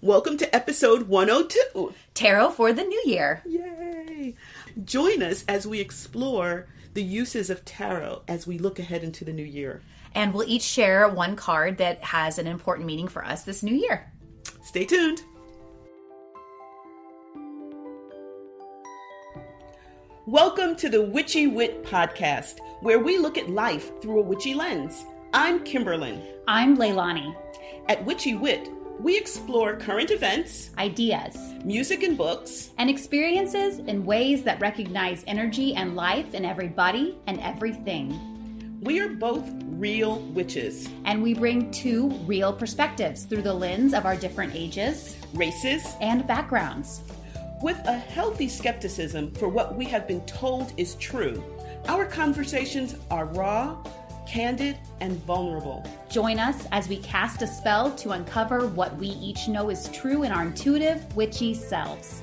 Welcome to episode 102. Tarot for the New Year. Yay! Join us as we explore the uses of tarot as we look ahead into the new year. And we'll each share one card that has an important meaning for us this new year. Stay tuned. Welcome to the Witchy Wit podcast, where we look at life through a witchy lens. I'm Kimberlyn. I'm Leilani. At Witchy Wit, we explore current events, Ideas, music and books, and experiences in ways that recognize energy and life in everybody and everything. We are both real witches. And we bring two real perspectives through the lens of our different ages, Races, and backgrounds. with a healthy skepticism for what we have been told is true. Our conversations are raw, candid, and vulnerable. Join us as we cast a spell to uncover what we each know is true in our intuitive, witchy selves.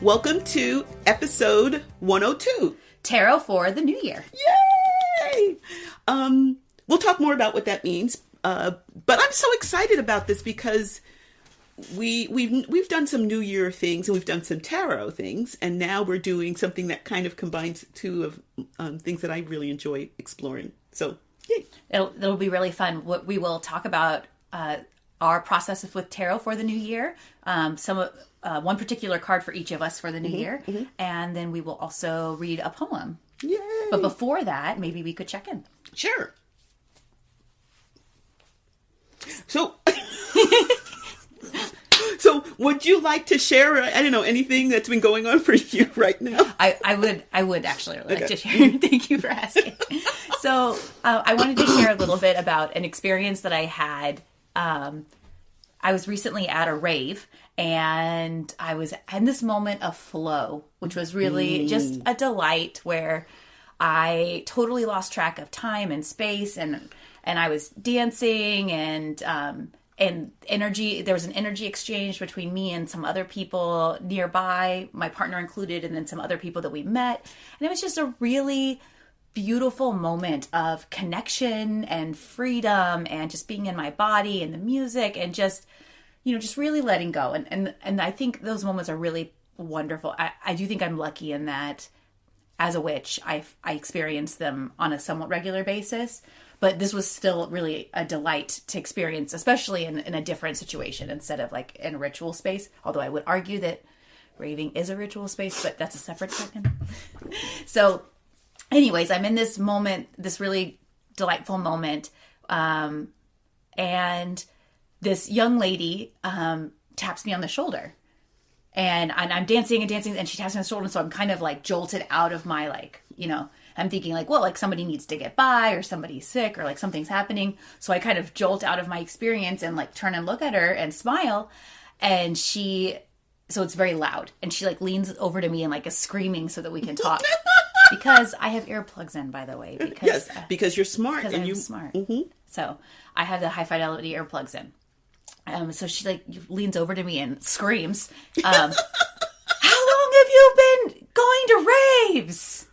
Welcome to episode 102. Tarot for the New Year. Yay! We'll talk more about what that means, but I'm so excited about this because we've done some New Year things and we've done some tarot things, and now we're doing something that kind of combines two of things that I really enjoy exploring. So, yay! It'll be really fun. We will talk about our process with tarot for the new year. One particular card for each of us for the new year, and then we will also read a poem. Yay! But before that, maybe we could check in. Sure. So, so would you like to share, I don't know, anything that's been going on for you right now? I would actually like to share. Thank you for asking. So I wanted to share a little bit about an experience that I had. I was recently at a rave, and I was in this moment of flow, which was really just a delight where I totally lost track of time and space, and I was dancing and energy. There was an energy exchange between me and some other people nearby, my partner included, and then some other people that we met. And it was just a really beautiful moment of connection and freedom and just being in my body and the music and just really letting go. And I think those moments are really wonderful. I do think I'm lucky in that as a witch, I experience them on a somewhat regular basis. But this was still really a delight to experience, especially in a different situation instead of like in a ritual space. Although I would argue that raving is a ritual space, but that's a separate second. So anyways, I'm in this moment, this really delightful moment. And this young lady taps me on the shoulder. And I'm dancing and dancing, and she taps me on the shoulder. So I'm kind of like jolted out of my I'm thinking like, well, like somebody needs to get by or somebody's sick or like something's happening. So I kind of jolt out of my experience and like turn and look at her and smile. And so it's very loud. And she like leans over to me and like is screaming so that we can talk. Because I have earplugs in, by the way. Because you're smart. Because I'm smart. Mm-hmm. So I have the high fidelity earplugs in. So she like leans over to me and screams, how long have you been going to raves?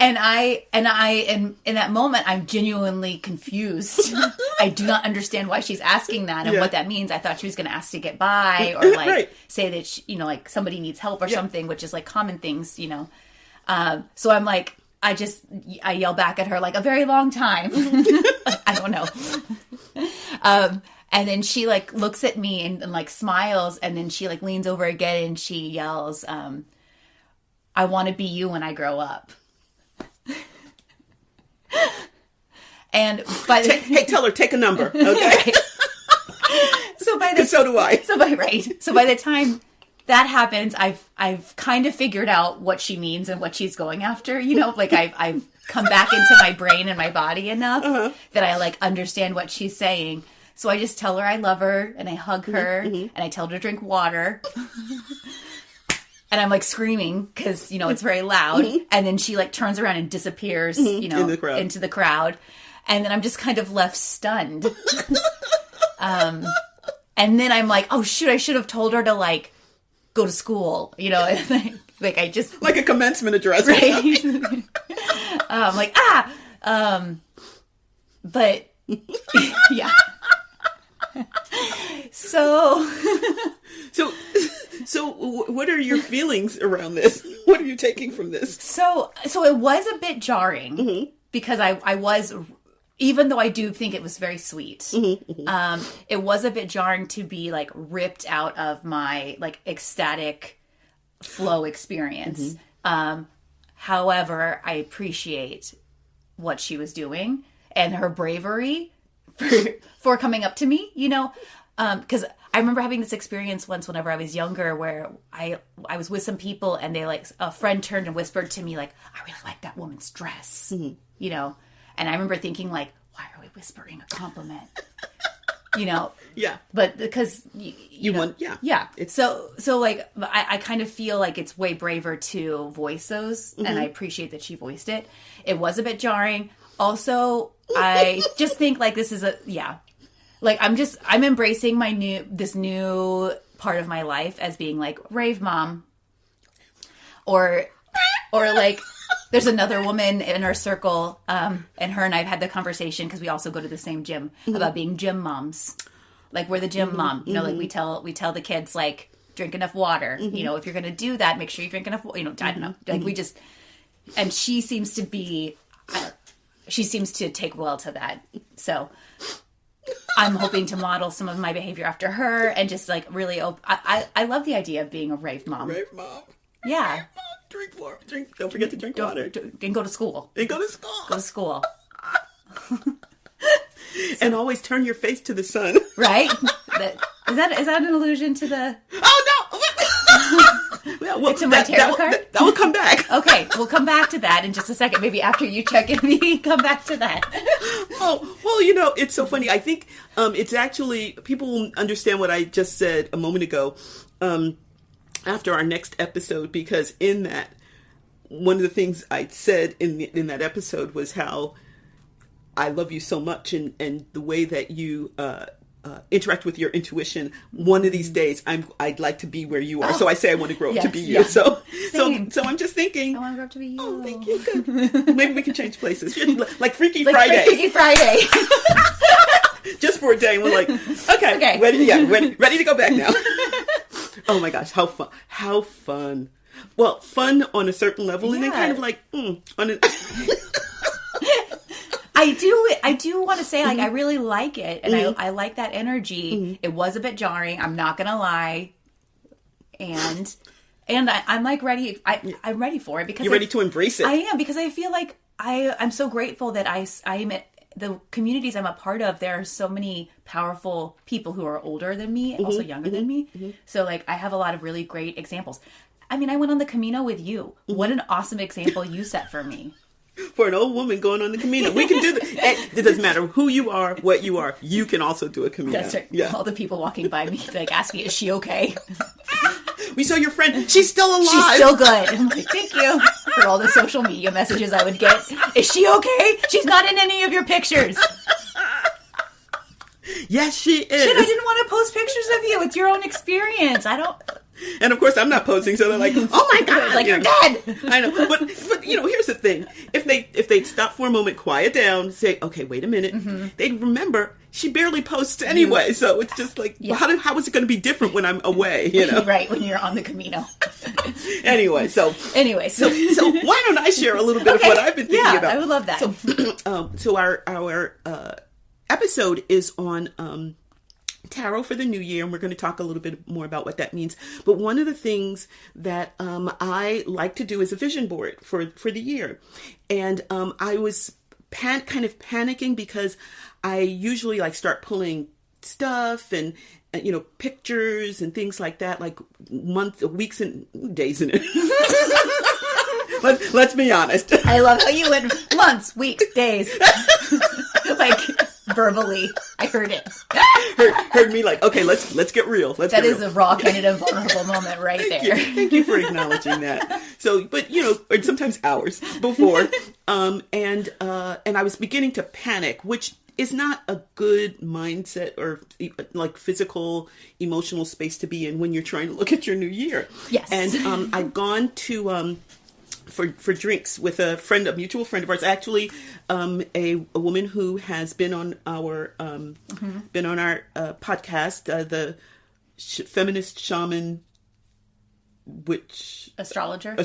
And in that moment, I'm genuinely confused. I do not understand why she's asking that and what that means. I thought she was going to ask to get by or like say that she, like somebody needs help or something, which is like common things, So I'm like, I yell back at her like a very long time. I don't know. And then she like looks at me and like smiles, and then she like leans over again and she yells, I want to be you when I grow up. And hey, tell her, take a number, okay? So do I. So by the time that happens, I've kind of figured out what she means and what she's going after. Like I've come back into my brain and my body enough that I like understand what she's saying. So I just tell her I love her, and I hug her, and I tell her to drink water. And I'm like screaming because, it's very loud. And then she like turns around and disappears, into the crowd. And then I'm just kind of left stunned. And then I'm like, oh shoot, I should have told her to like go to school, like I just like a commencement address. Right. But yeah. So what are your feelings around this? What are you taking from this? So it was a bit jarring because I was, even though I do think it was very sweet, it was a bit jarring to be like ripped out of my like ecstatic flow experience. However, I appreciate what she was doing and her bravery for coming up to me, you know, because I remember having this experience once whenever I was younger where I was with some people and they like, a friend turned and whispered to me like, I really like that woman's dress, you know, and I remember thinking like, why are we whispering a compliment? You know? Yeah. But because you know, want, yeah. Yeah. So like, I kind of feel like it's way braver to voice those. And I appreciate that she voiced it. It was a bit jarring. Also, I just think like this is like I'm embracing this new part of my life as being like rave mom, or like there's another woman in our circle, and her and I've had the conversation because we also go to the same gym about being gym moms. Like we're the gym mom, you know, like we tell the kids like drink enough water. You know, if you're gonna do that, make sure you drink enough. You know, I don't know. Like we just, and she seems to take well to that. So I'm hoping to model some of my behavior after her and just like really I love the idea of being a rave mom. Rave mom. Yeah. Rave mom. Drink. Don't forget to drink water. And go to school. Go to school. And always turn your face to the sun. Right? Is that an allusion to the... Oh, no! Well, to my tarot card? That will come back. Okay, we'll come back to that in just a second. Maybe after you check in me, come back to that. Oh, well, you know, it's so funny. I think it's actually... People will understand what I just said a moment ago after our next episode, because in that, one of the things I said in that episode was how I love you so much, and the way that you interact with your intuition. One of these days, I'd like to be where you are. So I say I want to grow up to be you. So I'm just thinking. I want to grow up to be you. Oh, thank you. Good. Maybe we can change places, like Freaky Friday. Like Freaky Friday. Just for a day, and we're like, okay. Ready to go back now. Oh my gosh, how fun! Well, fun on a certain level, and then kind of like on an. I do want to say, like, I really like it, and I like that energy. It was a bit jarring, I'm not gonna lie, and I'm like ready. I'm ready for it because you're ready to embrace it. I am, because I feel like I'm so grateful that I'm at the communities I'm a part of. There are so many powerful people who are older than me, also younger than me. So like I have a lot of really great examples. I mean, I went on the Camino with you. What an awesome example you set for me. For an old woman going on the Camino. We can do that. It doesn't matter who you are, what you are. You can also do a Camino. That's right. Yeah. All the people walking by me like ask me, is she okay? We saw your friend. She's still alive. She's still good. I'm like, thank you for all the social media messages I would get. Is she okay? She's not in any of your pictures. Yes, she is. Shit, I didn't want to post pictures of you. It's your own experience. I don't... And of course, I'm not posing, so they're like, "Oh my god, like you're dead." I know, but you know, here's the thing: if they stop for a moment, quiet down, say, "Okay, wait a minute," they'd remember she barely posts anyway. So it's just like, well, how is it going to be different when I'm away? You know, right? When you're on the Camino. Anyway, so why don't I share a little bit of what I've been thinking about? I would love that. So our episode is on tarot for the new year, and we're going to talk a little bit more about what that means. But one of the things that I like to do is a vision board for the year. And I was kind of panicking because I usually like start pulling stuff and you know, pictures and things like that, like weeks and days in it. Let's be honest. I love how you went months, weeks, days. Like verbally, I heard it. Heard me like, okay, let's get real. That is a raw, kind of vulnerable moment right there. Thank you for acknowledging that. So, but you know, or sometimes hours before, and I was beginning to panic, which is not a good mindset or like physical, emotional space to be in when you're trying to look at your new year. Yes. And I've gone to for drinks with a mutual friend of ours. Actually, a woman who has been on our podcast, the feminist shaman, astrologer.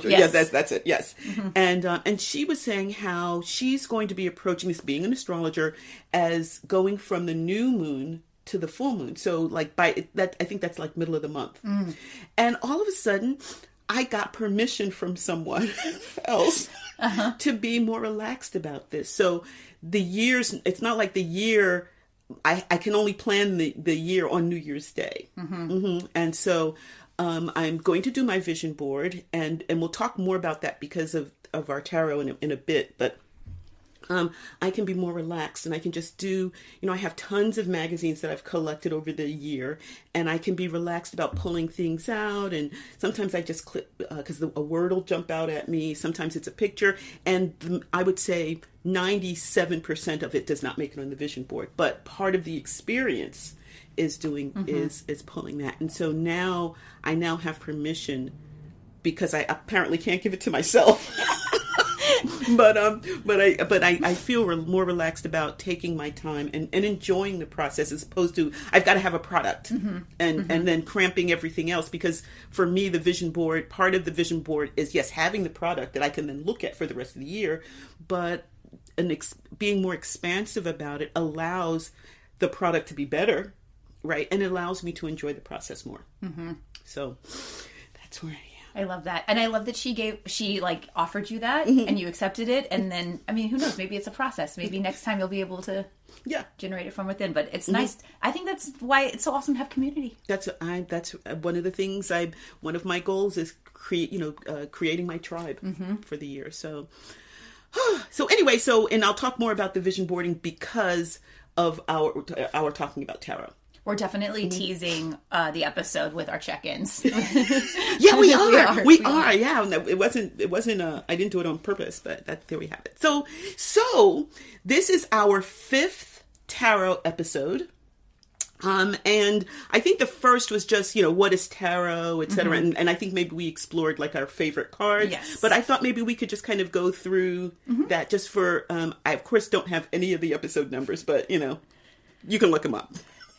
Yes, that's it. Yes, and she was saying how she's going to be approaching this, being an astrologer, as going from the new moon to the full moon. So like by that, I think that's like middle of the month. And all of a sudden, I got permission from someone else to be more relaxed about this. So the years, it's not like the year, I can only plan the year on New Year's Day. And so I'm going to do my vision board, and we'll talk more about that because of our tarot in a bit. But I can be more relaxed, and I can just do, I have tons of magazines that I've collected over the year, and I can be relaxed about pulling things out. And sometimes I just click because a word will jump out at me. Sometimes it's a picture, and I would say 97% of it does not make it on the vision board. But part of the experience is is pulling that. And so now I have permission, because I apparently can't give it to myself. But I feel more relaxed about taking my time and enjoying the process, as opposed to I've got to have a product and then cramping everything else. Because for me, part of the vision board is, yes, having the product that I can then look at for the rest of the year, but being more expansive about it allows the product to be better, right? And it allows me to enjoy the process more. So that's where I am. I love that. And I love that she like offered you that and you accepted it. And then, I mean, who knows? Maybe it's a process. Maybe next time you'll be able to generate it from within. But it's nice. I think that's why it's so awesome to have community. That's one of the things one of my goals is creating my tribe for the year. So anyway, and I'll talk more about the vision boarding because of our talking about tarot. We're definitely teasing the episode with our check-ins. Yeah, we are. Yeah, it wasn't. I didn't do it on purpose, but there we have it. So this is our 5th tarot episode. And I think the first was just, what is tarot, etc. And I think maybe we explored like our favorite cards. Yes. But I thought maybe we could just kind of go through that just for, I of course don't have any of the episode numbers, but you can look them up.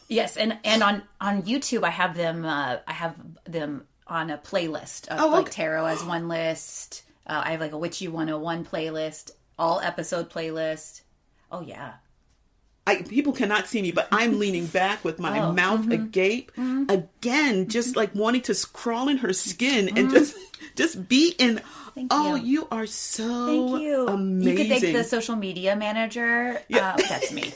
Yes, and on YouTube I have them on a playlist of like tarot as one list. I have like a Witchy 101 playlist, all episode playlist. Oh yeah. People cannot see me, but I'm leaning back with my mouth agape. Again, just like wanting to crawl in her skin and just be in. Thank you. You are so amazing. You could thank the social media manager. Yeah. That's me.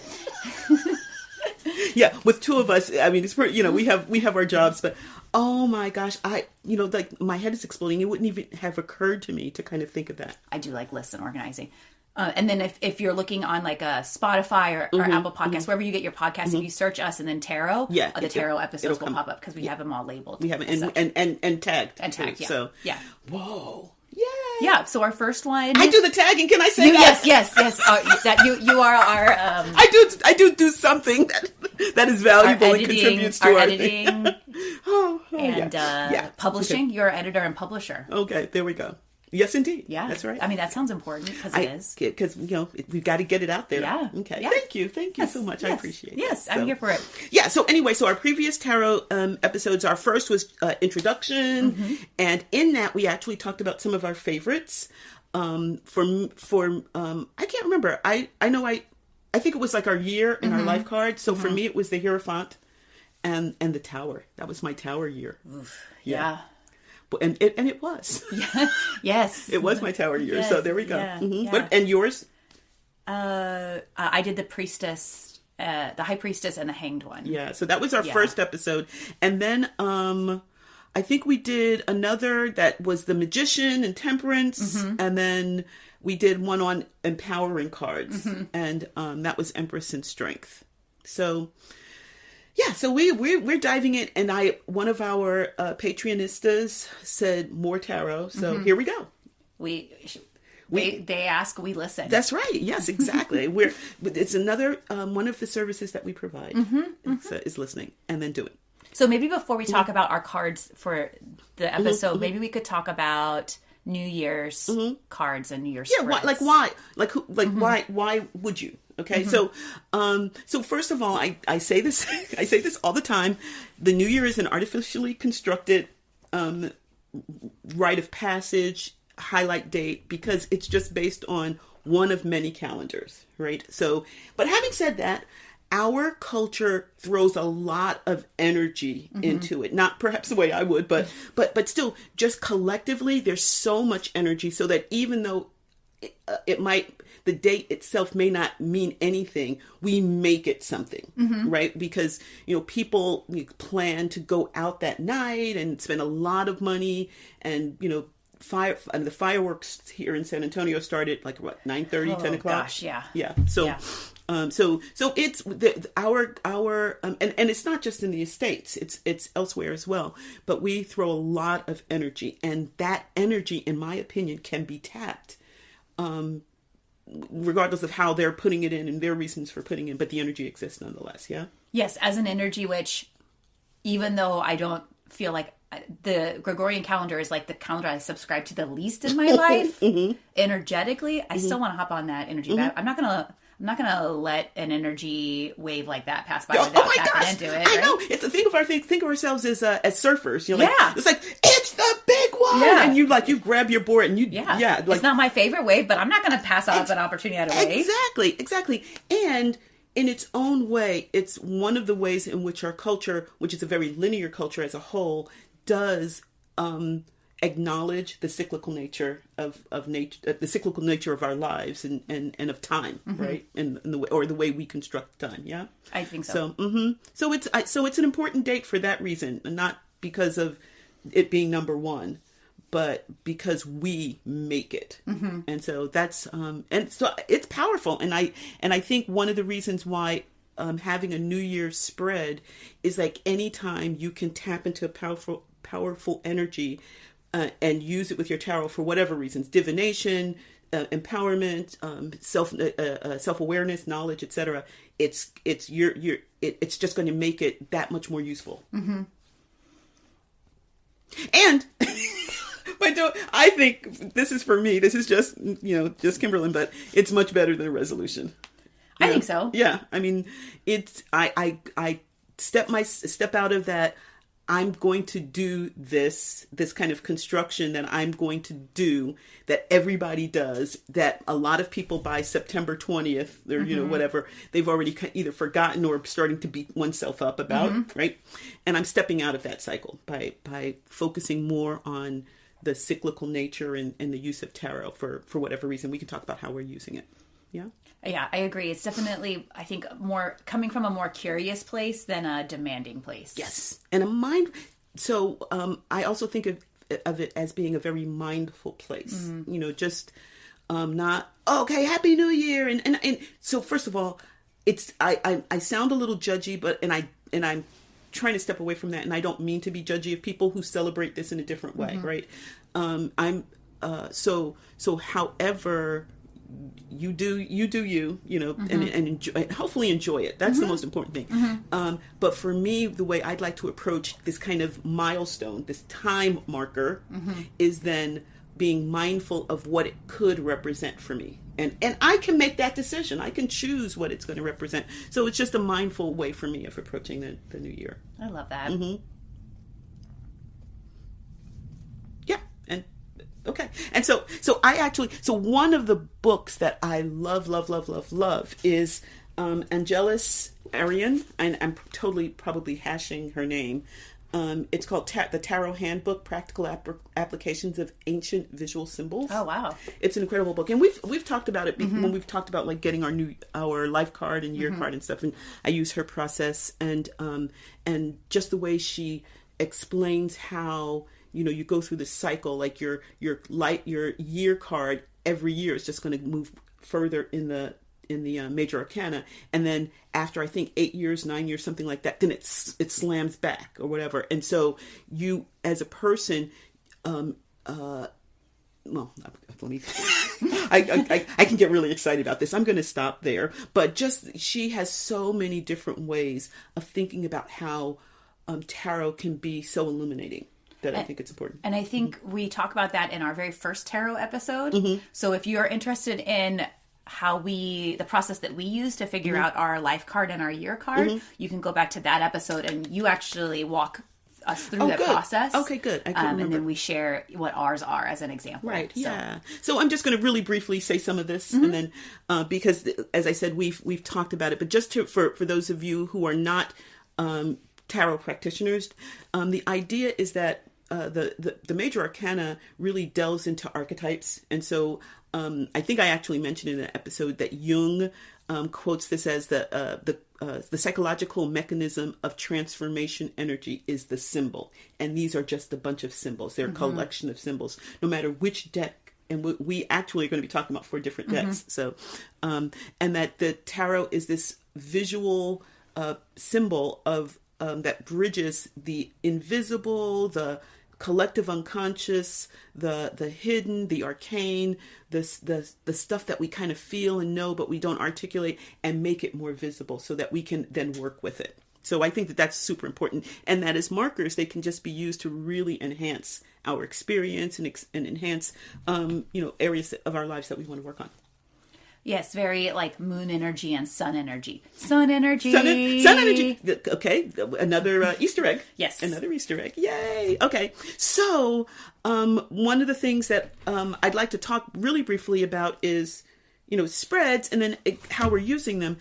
Yeah, with 2 of us, I mean, it's pretty, we have our jobs, but oh my gosh, like my head is exploding. It wouldn't even have occurred to me to kind of think of that. I do like lists and organizing. And then if you're looking on like a Spotify or Apple Podcasts, wherever you get your podcasts, if you search us and then tarot, the tarot episodes will pop up because we have them all labeled. We have them and tagged. And tagged, yeah. So, yeah. Whoa. Yay. Yeah, so our first one. I do the tagging. Can I say that? Yes. That you are our. I do something that is valuable and contributes to our editing. And publishing. Okay. You're our editor and publisher. Okay, there we go. Yes, indeed. Yeah, that's right. I mean, that sounds important because it is. Because we've got to get it out there. Yeah. Okay. Yeah. Thank you so much. Yes. I appreciate it. Yes, I'm here for it. Yeah. So anyway, our previous tarot episodes, our first was introduction, and in that we actually talked about some of our favorites. For I can't remember. I know I think it was like our year and our life card. So for me, it was the Hierophant and the Tower. That was my Tower year. Oof. Yeah. And it was. Yes. It was my Tower year. Yes. So there we go. Yeah. What, and yours? I did the Priestess, the High Priestess and the Hanged one. Yeah. So that was our first episode. And then I think we did another that was the Magician and Temperance. And then we did one on empowering cards. And that was Empress and Strength. So... yeah, so we're diving in, and one of our Patreonistas said more tarot, so here we go. They ask, we listen. That's right. Yes, exactly. It's another one of the services that we provide is listening and then do it. So maybe before we talk about our cards for the episode, maybe we could talk about New Year's cards and New Year's Yeah, spreads. why? Like who? Like why would you? Okay, so first of all, I say this I say this all the time. The New Year is an artificially constructed rite of passage, highlight date, because it's just based on one of many calendars, right? So, but having said that, our culture throws a lot of energy into it. Not perhaps the way I would, but still, just collectively, there's so much energy, so that even though the date itself may not mean anything, we make it something, right? Because, people plan to go out that night and spend a lot of money, and, the fireworks here in San Antonio started like 9:30, 10 o'clock. Gosh, yeah. Yeah. So it's our and it's not just in the States, it's elsewhere as well, but we throw a lot of energy, and that energy, in my opinion, can be tapped, regardless of how they're putting it in and their reasons for putting it in, but the energy exists nonetheless. Yeah. Yes. As an energy, which, even though I don't feel like the Gregorian calendar is like the calendar I subscribe to the least in my life, energetically, I still want to hop on that energy. I'm not gonna let an energy wave like that pass by without tapping into it. I know. It's a think of ourselves as surfers. It's like, it's the big one, and you grab your board and it's not my favorite wave, but I'm not gonna pass off an opportunity at a wave. Exactly. And in its own way, it's one of the ways in which our culture, which is a very linear culture as a whole, does acknowledge the cyclical nature of nature, the cyclical nature of our lives and of time, right? And the way we construct time. Yeah, I think so. So it's an important date for that reason, and not because of it being number one, but because we make it. And so that's and so it's powerful. And I think one of the reasons why having a New Year's spread is like, anytime you can tap into a powerful energy and use it with your tarot for whatever reasons, divination, empowerment, self-awareness, knowledge, etc. It's just going to make it that much more useful. And I think this is, for me, this is just Kimberlyn, but it's much better than a resolution. I think so. Yeah. I mean, I step out of that. I'm going to do this kind of construction that I'm going to do, that everybody does, that a lot of people by September 20th or, whatever, they've already either forgotten or starting to beat oneself up about, right? And I'm stepping out of that cycle by focusing more on the cyclical nature and the use of tarot for whatever reason. We can talk about how we're using it. Yeah. Yeah, I agree. It's definitely, I think, more coming from a more curious place than a demanding place. Yes. And a mind. So I also think of it as being a very mindful place, just not, okay, Happy New Year. And so first of all, it's, I sound a little judgy, but, and I'm trying to step away from that. And I don't mean to be judgy of people who celebrate this in a different way. Right. So however you do you, and enjoy, and hopefully enjoy it. That's the most important thing. But for me, the way I'd like to approach this kind of milestone, this time marker, is then being mindful of what it could represent for me. And I can make that decision. I can choose what it's going to represent. So it's just a mindful way for me of approaching the new year. I love that. Yeah. And okay. And so one of the books that I love is Angelis Arian, and I'm totally probably hashing her name. It's called The Tarot Handbook: Practical Applications of Ancient Visual Symbols. Oh wow! It's an incredible book, and we've talked about it when we've talked about like getting our life card and year card and stuff. And I use her process and just the way she explains how you go through the cycle, like your year card every year is just going to move further in the major arcana, and then after I think 8 years, 9 years, something like that, then it slams back or whatever. And so you as a person, well, let me, I can get really excited about this. I'm going to stop there, but just she has so many different ways of thinking about how tarot can be so illuminating. that I think it's important. And I think we talk about that in our very first tarot episode. So if you are interested in the process that we use to figure out our life card and our year card, you can go back to that episode and you actually walk us through that process. Okay, good. I can remember. And then we share what ours are as an example. Right. So. Yeah. So I'm just going to really briefly say some of this, and then because, as I said, we've talked about it, but just for those of you who are not tarot practitioners, the idea is that the major arcana really delves into archetypes, and so I think I actually mentioned in an episode that Jung quotes this as the psychological mechanism of transformation energy is the symbol. And these are just a bunch of symbols. They're a collection of symbols, no matter which deck. And we actually are going to be talking about 4 different decks. So, and that the tarot is this visual symbol of that bridges the invisible, the collective unconscious, the hidden, the arcane, the stuff that we kind of feel and know but we don't articulate, and make it more visible so that we can then work with it. So I think that that's super important, and that as markers they can just be used to really enhance our experience and enhance areas of our lives that we want to work on. Yes, very like moon energy and sun energy. Sun energy. Sun energy. Okay, another Easter egg. Yes. Another Easter egg. Yay. Okay. So, one of the things that I'd like to talk really briefly about is, spreads and then how we're using them.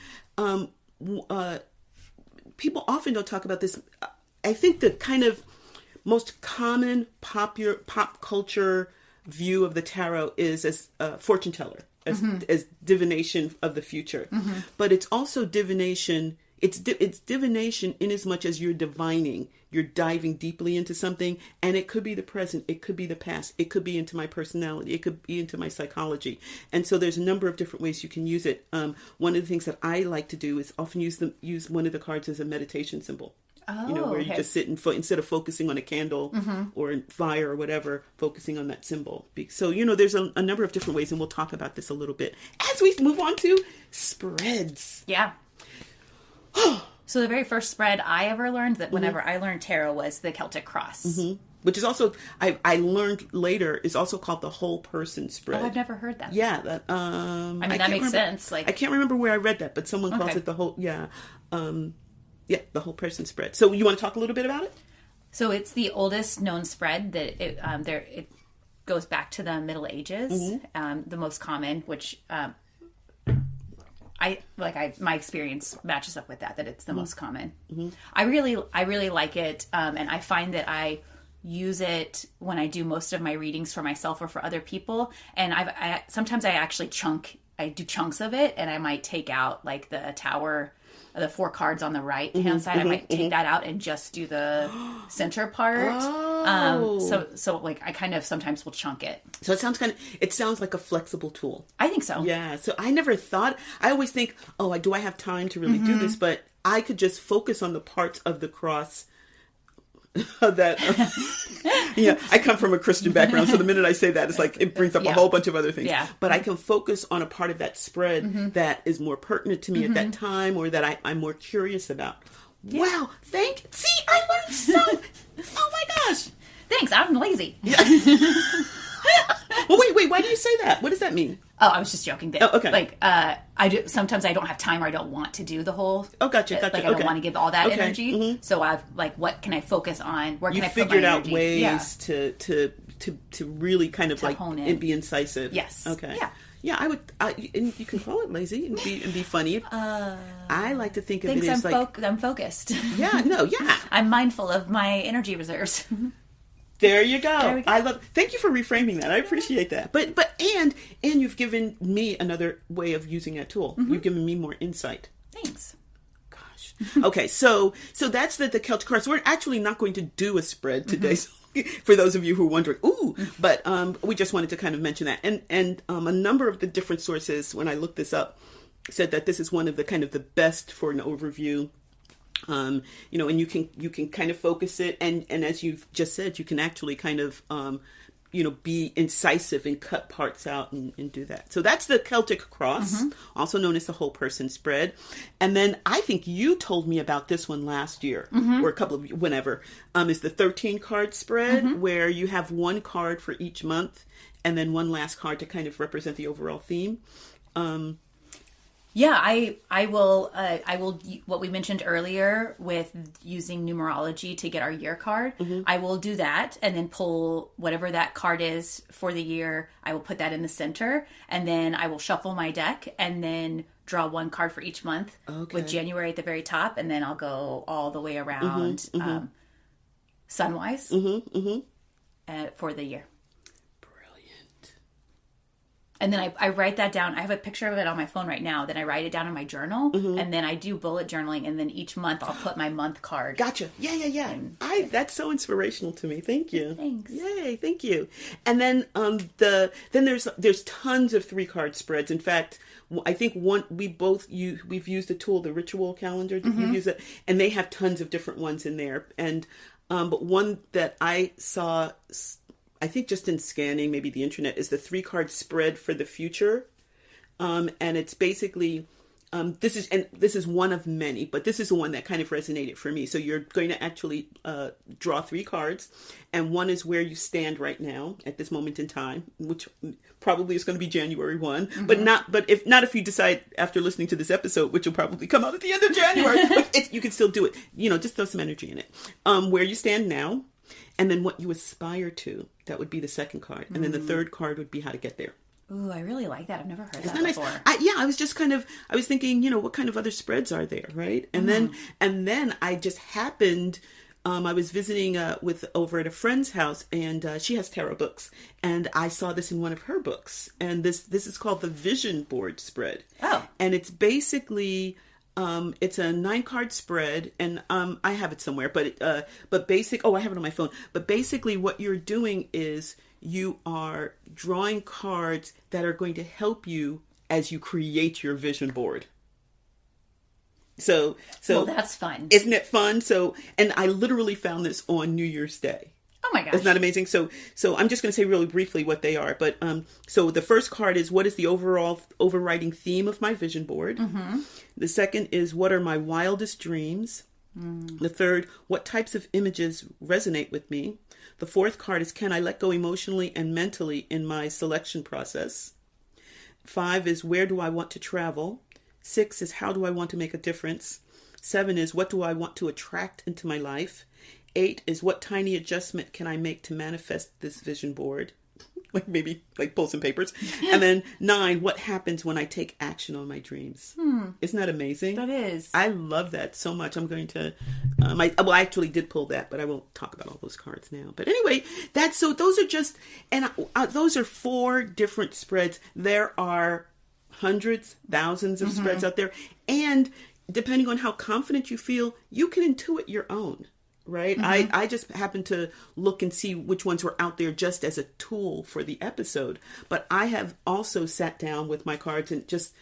People often don't talk about this. I think the kind of most common pop culture view of the tarot is as fortune teller. As divination of the future, but it's also divination. It's divination in as much as you're divining. You're diving deeply into something, and it could be the present, it could be the past, it could be into my personality, it could be into my psychology. And so there's a number of different ways you can use it. One of the things that I like to do is often use one of the cards as a meditation symbol. Where you just sit and instead of focusing on a candle or a fire or whatever, focusing on that symbol. So, there's a number of different ways, and we'll talk about this a little bit as we move on to spreads. Yeah. So the very first spread I ever learned that whenever I learned tarot was the Celtic Cross. Which is also, I learned later, is also called the whole person spread. Oh, I've never heard that. Yeah. That makes sense. I can't remember where I read that, but someone calls it the whole, the whole person spread. So you want to talk a little bit about it? So it's the oldest known spread that it goes back to the Middle Ages. The most common, which my experience matches up with that it's the most common. I really like it, and I find that I use it when I do most of my readings for myself or for other people. And sometimes I actually do chunks of it, and I might take out like the tower. The 4 cards on the right hand side, I might take that out and just do the center part. So like I kind of sometimes will chunk it. So it sounds like a flexible tool. I think so. Yeah. So I never thought, I always think, do I have time to really do this? But I could just focus on the parts of the cross that I come from a Christian background, so the minute I say that, it's like it brings up a whole bunch of other things. But I can focus on a part of that spread that is more pertinent to me at that time, or that I'm more curious about. Wow, see, I learned so. Oh my gosh, thanks. I'm lazy. Well, wait. Why do you say that? What does that mean? Oh, I was just joking. Okay. Like, sometimes I don't have time, or I don't want to do the whole. Oh, gotcha. Like, I don't want to give all that energy. So I've what can I focus on? Where can I put my energy? You figured out ways to really kind of like hone in. Be incisive. Yes. Okay. Yeah. I would. And you can call it lazy and be funny. I like to think of it as I'm focused. Yeah. No. Yeah. I'm mindful of my energy reserves. There you go. Thank you for reframing that. I appreciate that. But you've given me another way of using that tool. You've given me more insight. Thanks. Gosh. Okay, so that's the Celtic Cross. We're actually not going to do a spread today. So for those of you who are wondering, but we just wanted to kind of mention that. And a number of the different sources, when I looked this up, said that this is one of the kind of the best for an overview. And you can kind of focus it, and as you've just said, you can actually kind of be incisive and cut parts out and do that. So that's the Celtic Cross, also known as the whole person spread. And then I think you told me about this one last year, or a couple of, whenever, is the 13 card spread, where you have one card for each month and then one last card to kind of represent the overall theme. Yeah, I will, what we mentioned earlier with using numerology to get our year card, I will do that and then pull whatever that card is for the year. I will put that in the center, and then I will shuffle my deck and then draw one card for each month with January at the very top, and then I'll go all the way around sunwise for the year. And then I write that down. I have a picture of it on my phone right now. Then I write it down in my journal. And then I do bullet journaling. And then each month I'll put my month card. Gotcha. Yeah. That's so inspirational to me. Thank you. Thanks. Yay. Thank you. And then there's tons of 3-card spreads. In fact, I think we've used the tool, the ritual calendar. You've used it, and they have tons of different ones in there. And but one that I saw, I think just in scanning maybe the internet, is the 3-card spread for the future. And it's basically, this is one of many, but this is the one that kind of resonated for me. So you're going to actually draw 3 cards, and one is where you stand right now at this moment in time, which probably is going to be January 1, but if you decide after listening to this episode, which will probably come out at the end of January, you can still do it. Just throw some energy in it. Where you stand now. And then what you aspire to, that would be the second card. And then the third card would be how to get there. Ooh, I really like that. I've never heard Isn't that before. Nice? I was just I was thinking, what kind of other spreads are there, right? And then I just happened, I was visiting over at a friend's house, and she has tarot books. And I saw this in one of her books. And this is called the Vision Board Spread. Oh. And it's basically... it's a 9-card spread, and I have it somewhere, I have it on my phone. But basically what you're doing is you are drawing cards that are going to help you as you create your vision board. So well, that's fun. Isn't it fun? And I literally found this on New Year's Day. Oh my gosh. Isn't that amazing? So I'm just going to say really briefly what they are. But so the first card is, what is the overall overriding theme of my vision board? The second is, what are my wildest dreams? The third, what types of images resonate with me? The fourth card is, can I let go emotionally and mentally in my selection process? 5 is, where do I want to travel? 6 is, how do I want to make a difference? 7 is, what do I want to attract into my life? 8 is, what tiny adjustment can I make to manifest this vision board? Maybe pull some papers. And then 9, what happens when I take action on my dreams? Isn't that amazing? That is. I love that so much. I'm going to, I actually did pull that, but I won't talk about all those cards now. But anyway, those are just, and those are 4 different spreads. There are hundreds, thousands of spreads out there. And depending on how confident you feel, you can intuit your own. Right? I just happened to look and see which ones were out there just as a tool for the episode. But I have also sat down with my cards and just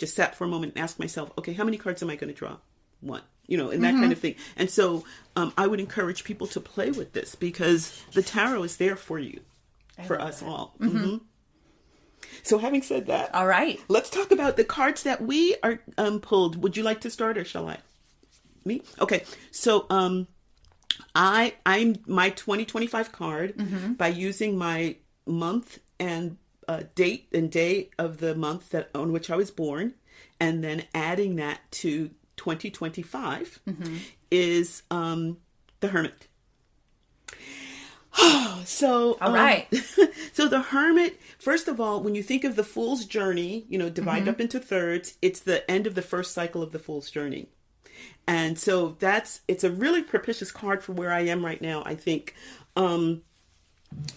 sat for a moment and asked myself, okay, how many cards am I going to draw? 1, and that kind of thing. And so I would encourage people to play with this, because the tarot is there for you, for us all. So having said that, all right, let's talk about the cards that we are pulled. Would you like to start, or shall I? Me? Okay. So, I'm my 2025 card by using my month and date and day of the month on which I was born, and then adding that to 2025 is the Hermit. So all right. So the Hermit, first of all, when you think of the Fool's Journey, divide up into thirds, it's the end of the first cycle of the Fool's Journey. And so it's a really propitious card for where I am right now. I think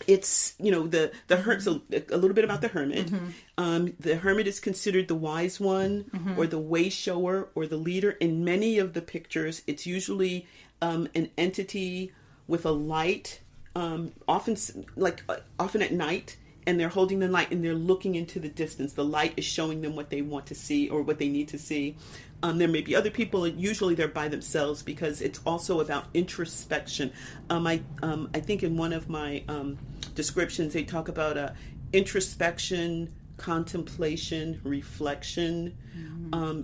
it's, the Hermit, so a little bit about the Hermit. The Hermit is considered the wise one, or the way shower, or the leader. In many of the pictures, it's usually an entity with a light, often at night, and they're holding the light and they're looking into the distance. The light is showing them what they want to see or what they need to see. There may be other people, and usually they're by themselves, because it's also about introspection. I think in one of my descriptions, they talk about introspection, contemplation, reflection,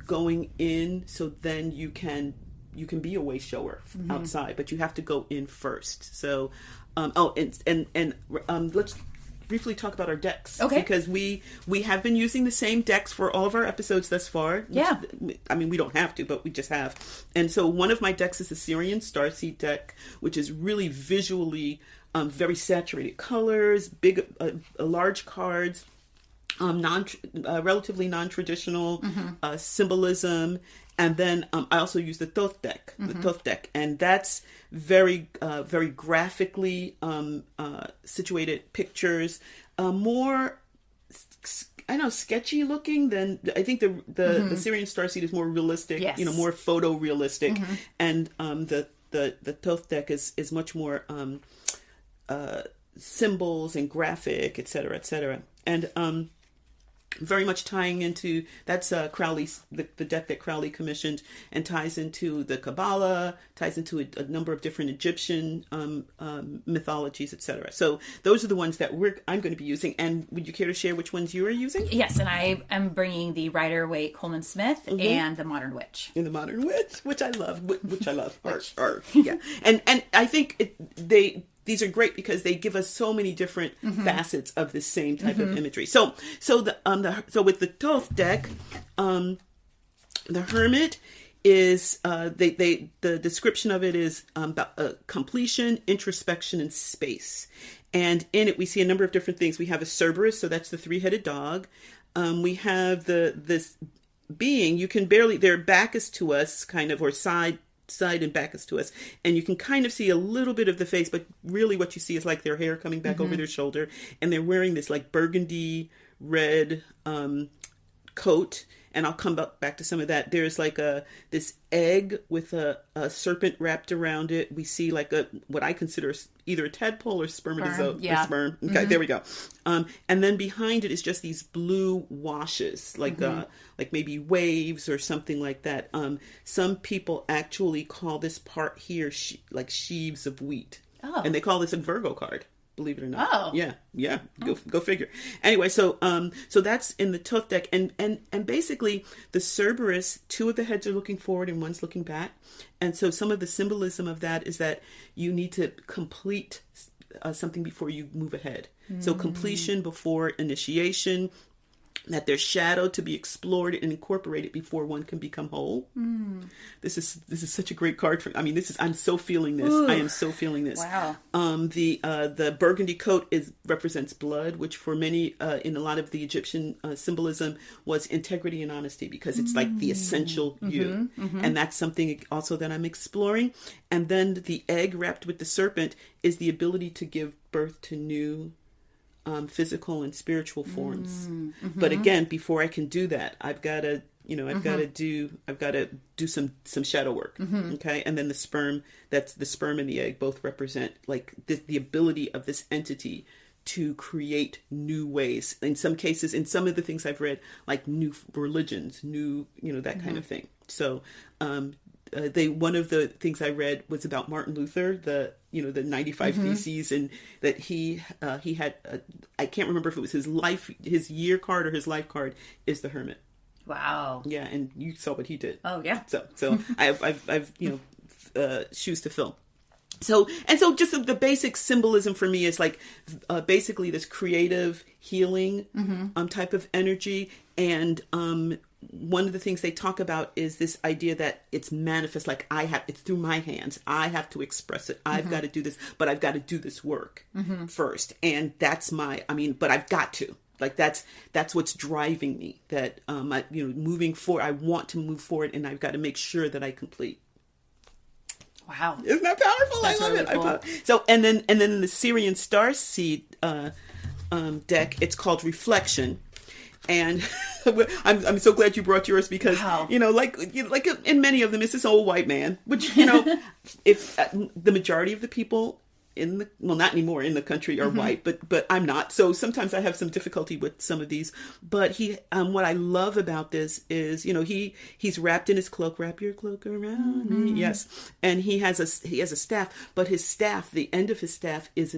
going in, so then you can be a way shower outside, but you have to go in first. So, let's briefly talk about our decks. Okay. Because we have been using the same decks for all of our episodes thus far. Yeah. I mean, we don't have to, but we just have. And so one of my decks is the Syrian Starseed deck, which is really visually very saturated colors, big, large cards, relatively non-traditional symbolism. And then I also use the Thoth deck, and that's very graphically situated pictures, more sketchy looking than I think the Syrian Starseed is more realistic, yes. More photorealistic, and the Thoth deck is much more symbols and graphic, etc., and very much tying into that's Crowley's the deck that Crowley commissioned, and ties into the Kabbalah, ties into a number of different Egyptian mythologies, etc. So those are the ones that I'm going to be using. And would you care to share which ones you are using? Yes, and I am bringing the rider-waite Coleman Smith and the Modern Witch. And the Modern Witch, which I love, yeah, and I think these are great because they give us so many different facets of the same type of imagery. So with the Thoth deck, the Hermit is the description of it is about completion, introspection, and space. And in it, we see a number of different things. We have a Cerberus, so that's the three-headed dog. We have this being. You can barely, their back is to us, kind of, or side and back is to us, and you can kind of see a little bit of the face, but really what you see is like their hair coming back over their shoulder, and they're wearing this like burgundy red coat, and I'll come back to some of that. There's like this egg with a serpent wrapped around it. We see like what I consider either a tadpole or spermatozoa. Yeah. Sperm. Okay, there we go. And then behind it is just these blue washes, like maybe waves or something like that. Some people actually call this part here like sheaves of wheat. Oh. And they call this a Virgo card. Believe it or not. Oh. Yeah. Go figure. Anyway, so that's in the Thoth deck, and basically the Cerberus, two of the heads are looking forward and one's looking back, and so some of the symbolism of that is that you need to complete something before you move ahead. So completion before initiation. That there's shadow to be explored and incorporated before one can become whole. This is such a great card for. I mean, I'm so feeling this. Ooh. I am so feeling this. Wow. The burgundy coat represents blood, which for many in a lot of the Egyptian symbolism was integrity and honesty, because it's like the essential you, and that's something also that I'm exploring. And then the egg wrapped with the serpent is the ability to give birth to new physical and spiritual forms. But again, before I can do that, I've got to do some shadow work. Okay. And then the sperm and the egg both represent like the ability of this entity to create new ways. In some cases, in some of the things I've read, like new religions, that kind of thing. So, one of the things I read was about Martin Luther, the 95 Theses, and that he had, I can't remember if it was his year card or his life card is the Hermit. Wow. Yeah. And you saw what he did. Oh yeah. So I've shoes to fill. So just the basic symbolism for me is like basically this creative healing type of energy. And one of the things they talk about is this idea that it's manifest, like it's through my hands. I have to express it. I've got to do this, but I've got to do this work first. And that's but I've got to. Like that's what's driving me, that moving forward, I want to move forward, and I've got to make sure that I complete. Wow. Isn't that powerful? That's I love really it. cool. So, and then in the Syrian Starseed deck, it's called Reflection. And I'm so glad you brought yours, because, Wow. like in many of them, it's this old white man, which, if the majority of the people not anymore in the country are white, but I'm not. So sometimes I have some difficulty with some of these. But what I love about this is, he's wrapped in his cloak. Wrap your cloak around me. Yes. And he has a staff, but his staff, the end of his staff is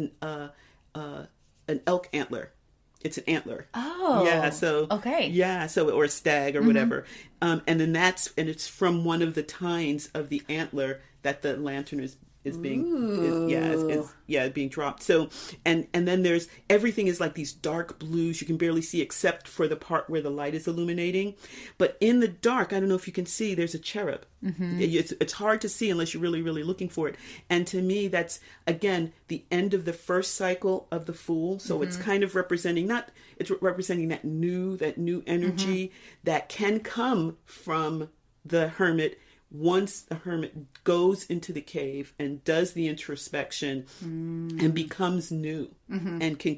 an elk antler. It's an antler. Oh. Yeah, so okay. Yeah, so or a stag or whatever. And then it's from one of the tines of the antler that the lantern is being being dropped. So and then there's everything is like these dark blues you can barely see except for the part where the light is illuminating. But in the dark, I don't know if you can see, there's a cherub. It's hard to see unless you're really, really looking for it. And to me, that's again the end of the first cycle of the Fool. So it's kind of representing representing that new energy that can come from the Hermit. Once the Hermit goes into the cave and does the introspection and becomes new and can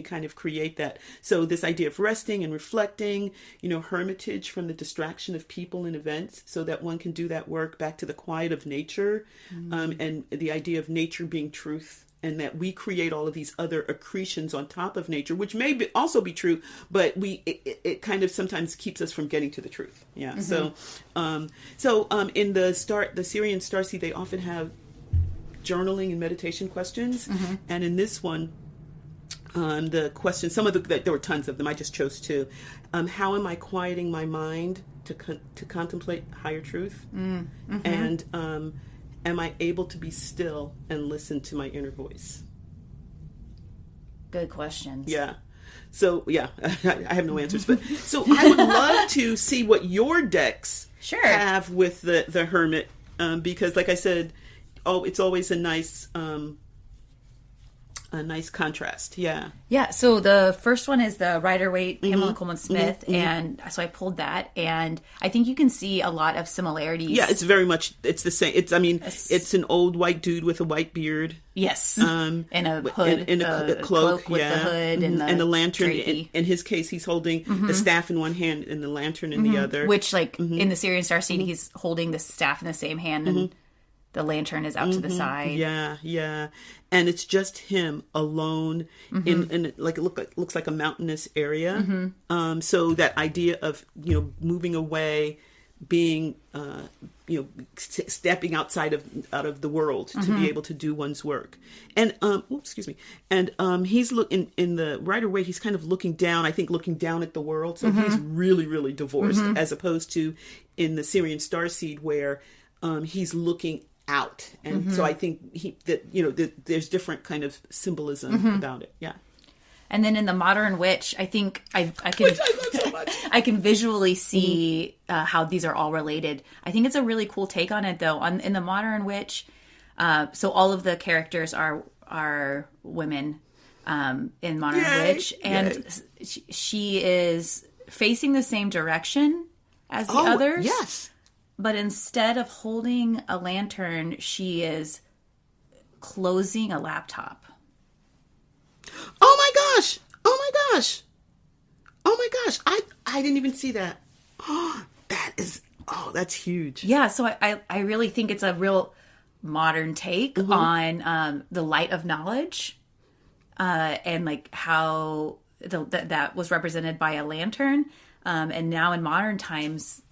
kind of create that. So this idea of resting and reflecting, hermitage from the distraction of people and events so that one can do that work back to the quiet of nature, and the idea of nature being truth. And that we create all of these other accretions on top of nature, which may also be true, but it kind of sometimes keeps us from getting to the truth. Yeah. So in the Syrian Starseed, they often have journaling and meditation questions, and in this one, the question, there were tons of them. I just chose two. How am I quieting my mind to contemplate higher truth? And am I able to be still and listen to my inner voice? Good questions. Yeah. So, yeah, I have no answers. But so I would love to see what your decks have with the Hermit. Because, like I said, it's always a nice contrast. Yeah. Yeah. So the first one is the rider-waite, Pamela Coleman Smith. And so I pulled that. And I think you can see a lot of similarities. Yeah, it's the same. It's an old white dude with a white beard. Yes. And a hood. In a cloak with the hood and the lantern. In his case, he's holding the staff in one hand and the lantern in the other. Which, in the Syrian Starseed, he's holding the staff in the same hand and the lantern is out to the side. Yeah, yeah. And it's just him alone in like it looks like a mountainous area. So that idea of, moving away, being, stepping out of the world to be able to do one's work. And, excuse me. And, he's looking in the rider-waite, he's kind of looking down at the world. So he's really, really divorced as opposed to in the Syrian Starseed where, he's looking out. And so I think there's different kind of symbolism about it. Yeah. And then in the Modern Witch, I think I can Which I love so much. I can visually see how these are all related. I think it's a really cool take on it though. In the Modern Witch, so all of the characters are women in Modern Witch, and she is facing the same direction as the others. Yes. But instead of holding a lantern, she is closing a laptop. Oh my gosh! Oh my gosh! Oh my gosh! I didn't even see that. That's huge. Yeah, so I really think it's a real modern take on the light of knowledge, and like how that was represented by a lantern, and now in modern times.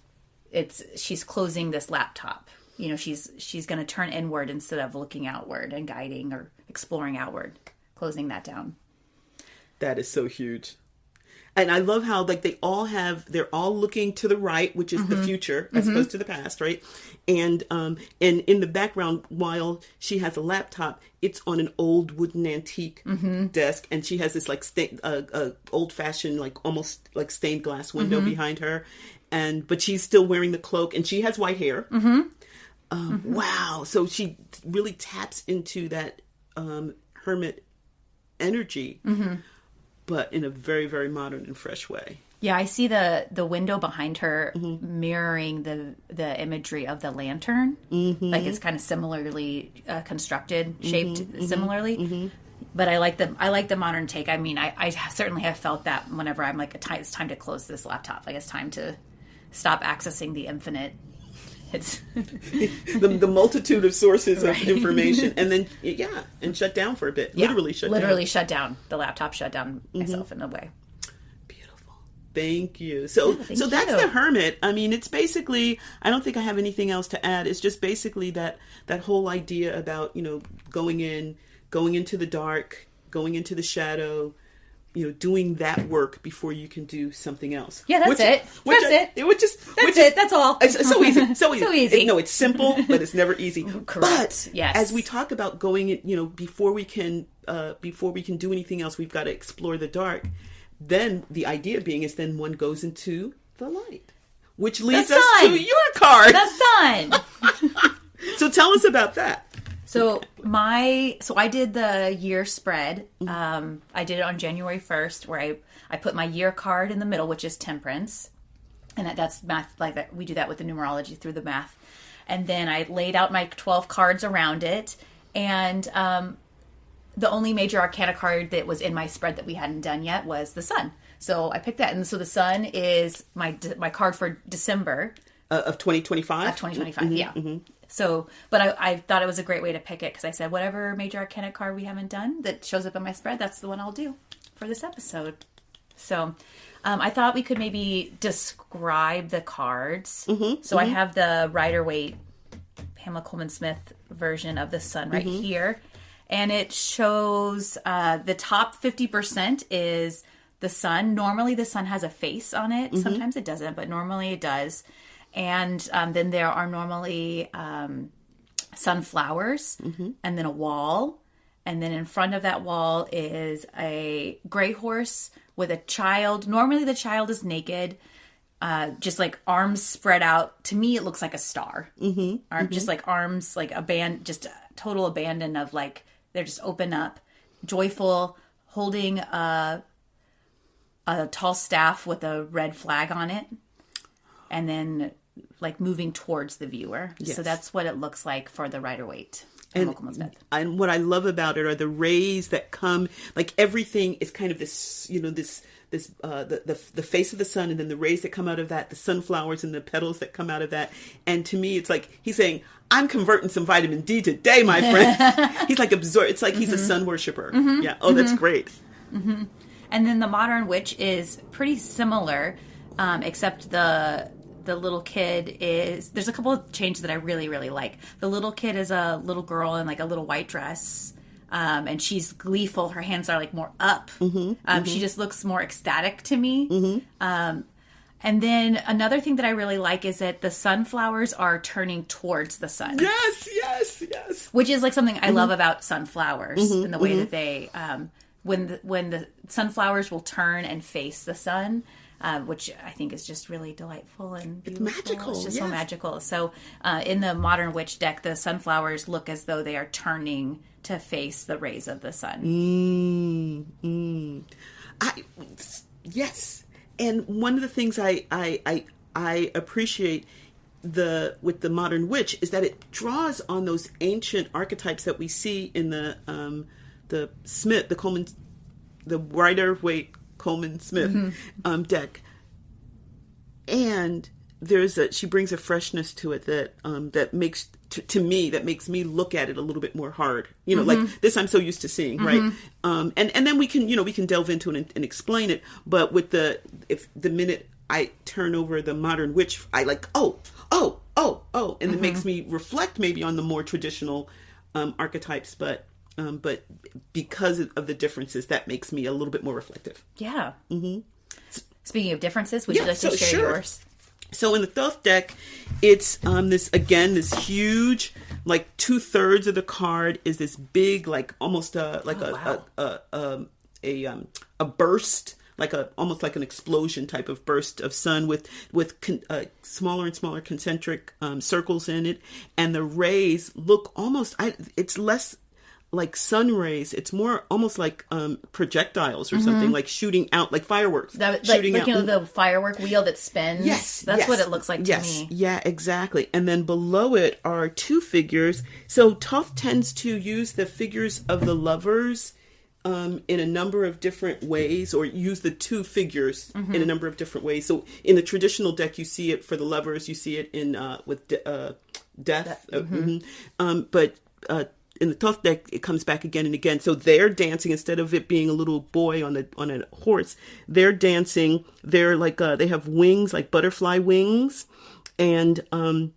She's closing this laptop. She's going to turn inward instead of looking outward and guiding or exploring outward, closing that down. That is so huge. And I love how they're all looking to the right, which is the future as opposed to the past, right? And in the background, while she has a laptop, it's on an old wooden antique desk, and she has this old fashioned, almost stained glass window behind her. But she's still wearing the cloak, and she has white hair. Wow. So she really taps into that Hermit energy, but in a very, very modern and fresh way. Yeah, I see the window behind her mirroring the imagery of the lantern. Like it's kind of similarly constructed, shaped similarly. But I like the modern take. I mean, I certainly have felt that whenever I'm like, it's time to close this laptop. Like it's time to stop accessing the infinite. It's the multitude of sources of information, and then and shut down for a bit. Yeah, Literally shut down. The laptop shut down myself in a way. Beautiful. Thank you. So that's the Hermit. I mean, it's basically. I don't think I have anything else to add. It's just basically that whole idea about going into the dark, going into the shadow, doing that work before you can do something else. Yeah, that's it. That's all. It's so easy. So easy. So easy. No, it's simple, but it's never easy. Correct. But yes. as we talk about going, before we can do anything else, we've got to explore the dark. Then the idea being is then one goes into the light, which leads us to your card. The sun. So tell us about that. So I did the year spread. I did it on January 1st, where I put my year card in the middle, which is temperance. And that's math, like that. We do that with the numerology through the math. And then I laid out my 12 cards around it. And the only major arcana card that was in my spread that we hadn't done yet was the sun. So I picked that. And so the sun is my card for December. Of 2025? Of 2025, yeah. Mm-hmm. So, but I thought it was a great way to pick it because I said, whatever major arcana card we haven't done that shows up in my spread, that's the one I'll do for this episode. So, I thought we could maybe describe the cards. I have the rider-waite Pamela Coleman Smith version of the sun right here. And it shows the top 50% is the sun. Normally the sun has a face on it. Sometimes it doesn't, but normally it does. And then there are normally sunflowers and then a wall. And then in front of that wall is a gray horse with a child. Normally the child is naked, just like arms spread out. To me, it looks like a star. Just like arms, like just total abandon of like, they're just open up, joyful, holding a tall staff with a red flag on it. And then like moving towards the viewer. Yes. So that's what it looks like for the rider-waite. And what I love about it are the rays that come, like everything is kind of this, the face of the sun, and then the rays that come out of that, the sunflowers and the petals that come out of that. And to me, it's like he's saying, I'm converting some vitamin D today, my friend. He's like it's like he's a sun worshiper. Yeah. Oh, that's great. And then the modern witch is pretty similar, except the little kid there's a couple of changes that I really, really like. The little kid is a little girl in like a little white dress. And she's gleeful. Her hands are like more up. She just looks more ecstatic to me. And then another thing that I really like is that the sunflowers are turning towards the sun. Yes. Which is like something I love about sunflowers and the way that they, when the sunflowers will turn and face the sun, which I think is just really delightful and beautiful. It's magical. It's just so magical. So in the Modern Witch deck, the sunflowers look as though they are turning to face the rays of the sun. Yes. And one of the things I appreciate with the Modern Witch is that it draws on those ancient archetypes that we see in the Smith, the rider-waite Coleman Smith deck, and she brings a freshness to it that makes to me look at it a little bit more hard. Like this I'm so used to seeing, right? And then we can delve into it and explain it. But with if the minute I turn over the Modern Witch, I like and it makes me reflect maybe on the more traditional archetypes, but because of the differences, that makes me a little bit more reflective. Yeah. Speaking of differences, would you like to share yours? So in the Thoth deck, it's this huge, like 2/3 of the card is this big, like almost a burst, almost like an explosion type of burst of sun with smaller and smaller concentric circles in it, and the rays look almost. It's less like sun rays, it's more almost like projectiles or something, like shooting out like fireworks. Shooting out. The firework wheel that spins. Yes, that's what it looks like to me. Yeah, exactly. And then below it are two figures. So Thoth tends to use the figures of the lovers in a number of different ways, or use the two figures in a number of different ways. So in the traditional deck, you see it for the lovers. You see it in with death. But in the Thoth deck, it comes back again and again. So they're dancing, instead of it being a little boy on a horse, they're dancing. They're like they have wings, like butterfly wings, and but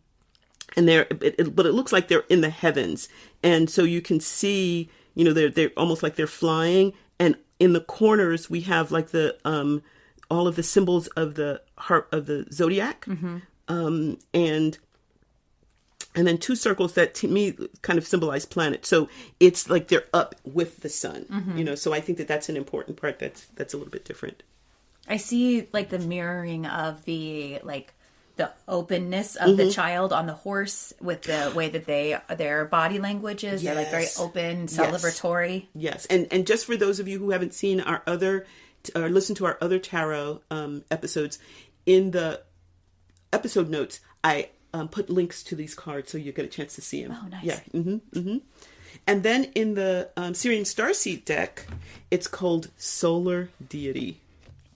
it looks like they're in the heavens. And so you can see, they're almost like they're flying. And in the corners, we have like the all of the symbols of the heart of the zodiac, and then two circles that to me kind of symbolize planets. So it's like they're up with the sun, So I think that that's an important part. That's a little bit different. I see like the mirroring of the openness of the child on the horse with the way that their body language is. They're like very open, celebratory. Yes. And just for those of you who haven't seen our other, or listened to our other tarot episodes, in the episode notes, I put links to these cards so you get a chance to see them. Oh, nice. Yeah. And then in the Syrian Starseed deck, it's called Solar Deity.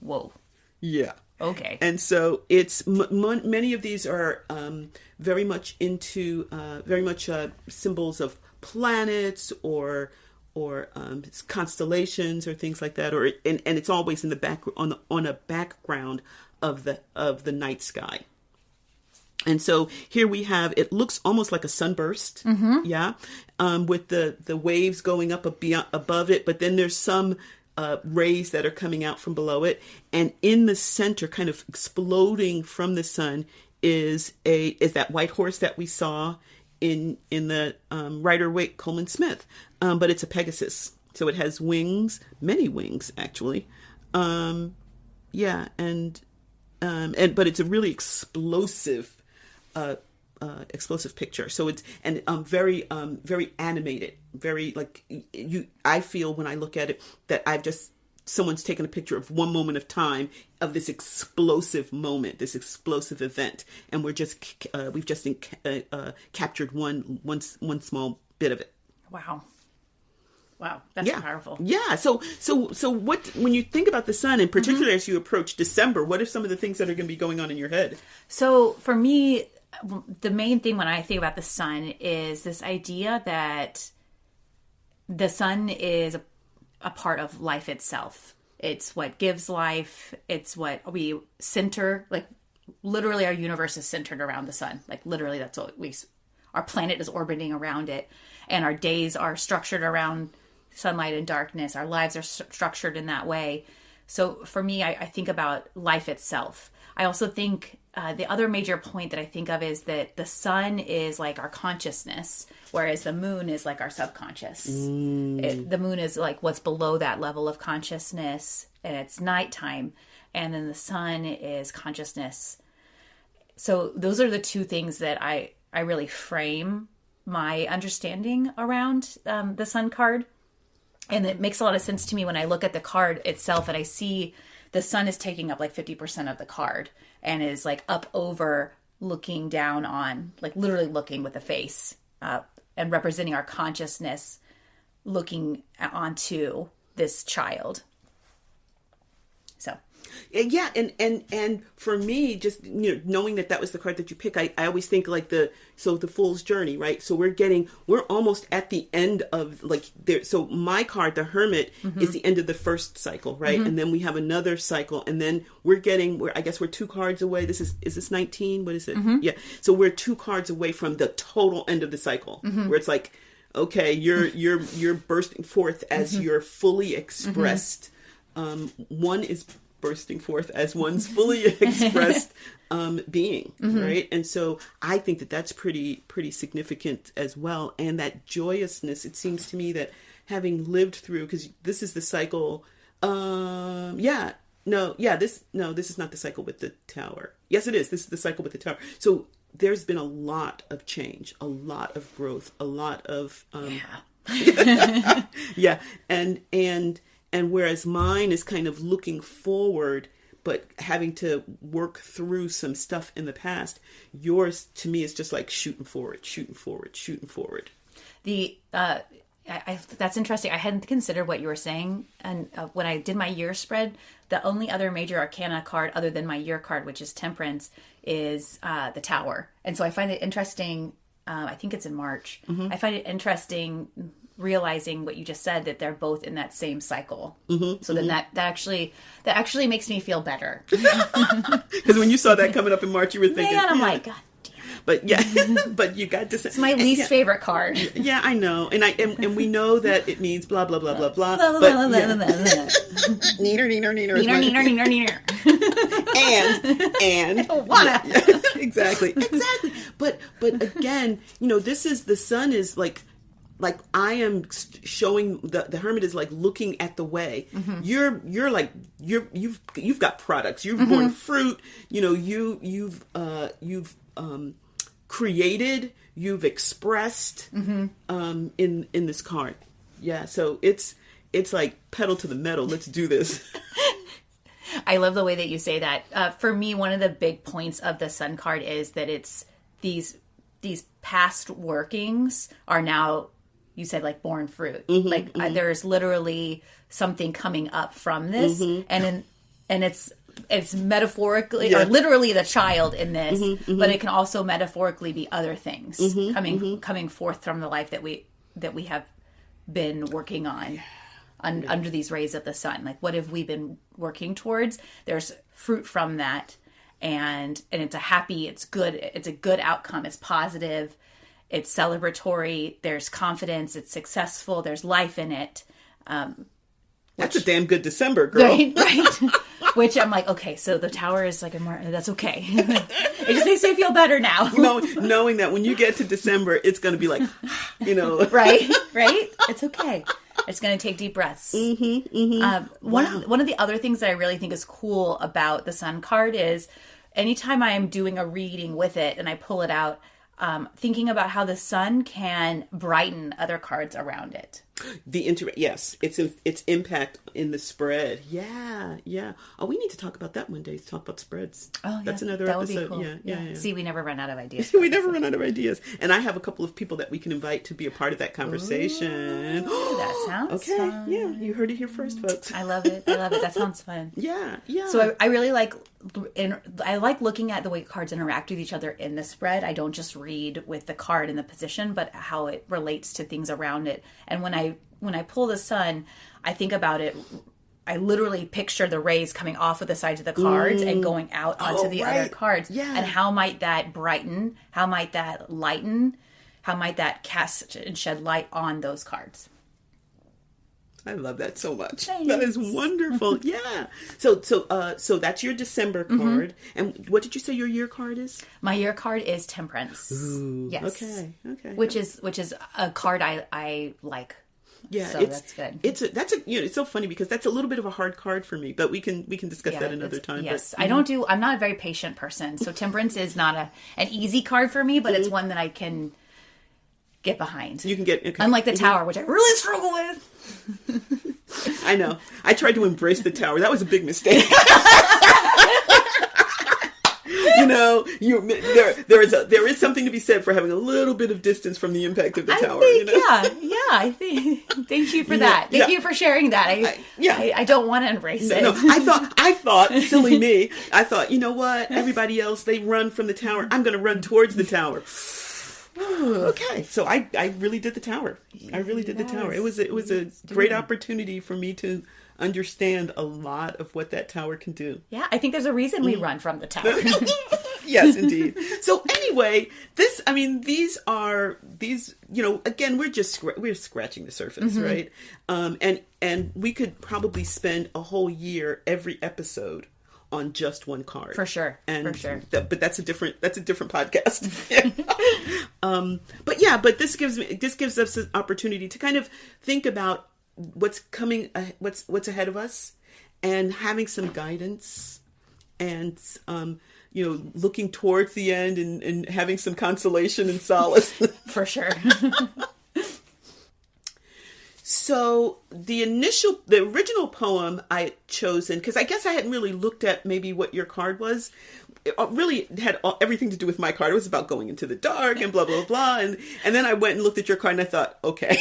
Whoa. Yeah. Okay. And so it's many of these are very much into symbols of planets or constellations or things like that, and it's always in the back on a background of the night sky. And so here we have, it looks almost like a sunburst, with the waves going up above it, but then there's some rays that are coming out from below it, and in the center, kind of exploding from the sun, is that white horse that we saw in the rider-waite Coleman Smith, but it's a Pegasus, so it has wings, many wings actually, but it's a really explosive picture. So it's very animated, very like I feel when I look at it that someone's taken a picture of one moment of time of this explosive moment, this explosive event, and we've just captured one small bit of it. Wow, that's powerful. Yeah. So what, when you think about the sun, and particularly as you approach December, what are some of the things that are going to be going on in your head? So for me, the main thing when I think about the sun is this idea that the sun is a part of life itself. It's what gives life. It's what we center, like literally our universe is centered around the sun. Like literally that's what our planet is orbiting around it. And our days are structured around sunlight and darkness. Our lives are structured in that way. So for me, I think about life itself. I also think the other major point that I think of is that the sun is like our consciousness, whereas the moon is like our subconscious. The moon is like what's below that level of consciousness, and it's nighttime. And then the sun is consciousness. So those are the two things that I really frame my understanding around the sun card. And it makes a lot of sense to me when I look at the card itself and I see the sun is taking up like 50% of the card and is like up over looking down on, like literally looking with a face and representing our consciousness looking onto this child. So. Yeah, and for me, just knowing that was the card that you pick, I always think like the Fool's Journey, right? So we're almost at the end of like there. So my card, the Hermit, is the end of the first cycle, right? And then we have another cycle, and then we're 2 cards away. Is this 19? What is it? Yeah. So we're 2 cards away from the total end of the cycle, where it's like, okay, you're bursting forth as you're fully expressed. One is bursting forth as one's fully expressed being, right? And so I think that that's pretty significant as well. And that joyousness, it seems to me that having lived through, because this is the cycle, this is not the cycle with the tower. Yes, it is. This is the cycle with the tower. So there's been a lot of change, a lot of growth, a lot of, and whereas mine is kind of looking forward, but having to work through some stuff in the past, yours to me is just like shooting forward. That's interesting. I hadn't considered what you were saying. And when I did my year spread, the only other major arcana card other than my year card, which is Temperance, is the Tower. And so I find it interesting. I think it's in March. I find it interesting realizing what you just said, that they're both in that same cycle. So then that actually makes me feel better. Because when you saw that coming up in March, you were thinking, I'm like, God damn. But yeah, but you got December. It's my least favorite card. Yeah, I know, and we know that it means blah blah blah blah blah. Neener neener neener. Neener neener neener neener. And wanna. Exactly. But again, this is, the sun is like I am showing, the hermit is like looking at the way. Mm-hmm. You're like you've got products. You've borne fruit. You've created. You've expressed in this card. Yeah. So it's like pedal to the metal. Let's do this. I love the way that you say that. For me, one of the big points of the sun card is that it's these past workings are now, you said, like born fruit. There's literally something coming up from this, and it's metaphorically or literally the child in this, but it can also metaphorically be other things coming forth from the life that we have been working on. Under these rays of the sun. Like, what have we been working towards? There's fruit from that, and it's it's a good outcome. It's positive, it's celebratory, there's confidence, it's successful, there's life in it. That's a damn good December, girl. Right. Which I'm like, okay, so the tower is like that's okay. It just makes me feel better now. Knowing that when you get to December, it's going to be like, Right? It's okay. It's going to take deep breaths. One of the other things that I really think is cool about the sun card is anytime I am doing a reading with it and I pull it out, thinking about how the sun can brighten other cards around it. Yes, its impact in the spread. Yeah. Oh, we need to talk about that one day. Talk about spreads. Oh, yeah. That's another episode. Would be cool. Yeah. See, we never run out of ideas. We never run out of ideas. And I have a couple of people that we can invite to be a part of that conversation. Ooh, that sounds fun. Yeah, you heard it here first, folks. I love it. That sounds fun. Yeah. So I really like looking at the way cards interact with each other in the spread. I don't just read with the card in the position, but how it relates to things around it. And when I pull the sun, I think about it. I literally picture the rays coming off of the sides of the cards and going out onto the other cards. Yeah. And how might that brighten? How might that lighten? How might that cast and shed light on those cards? I love that so much. Thanks. That is wonderful. Yeah. So that's your December card. And what did you say your year card is? My year card is Temperance. Ooh, yes. Okay. Which is a card I like. Yeah, so that's good. It's so funny because that's a little bit of a hard card for me, but we can discuss that another time. Yes, but, I'm not a very patient person, so Temperance is not an easy card for me, but it's one that I can get behind. You can get, okay. Unlike the Tower, which I really struggle with. I know. I tried to embrace the Tower. That was a big mistake. There is something to be said for having a little bit of distance from the impact of the Tower. I think. Thank you for that. Thank you for sharing that. I don't want to embrace it. No, I thought, silly me. I thought, you know what? Everybody else, they run from the Tower. I'm going to run towards the Tower. Okay, so I really did the Tower. I really did the Tower. It was a great opportunity for me to understand a lot of what that Tower can do. Yeah, I think there's a reason we run from the Tower. Yes, indeed. So anyway, these again, we're scratching the surface, right? And we could probably spend a whole year every episode on just one card. For sure. But that's a different podcast. But this gives us an opportunity to kind of think about what's coming, what's ahead of us, and having some guidance, and looking towards the end and having some consolation and solace. For sure. So the original poem I had chosen, because I guess I hadn't really looked at maybe what your card was. It really had everything to do with my card. It was about going into the dark and blah, blah, blah. And then I went and looked at your card and I thought, okay,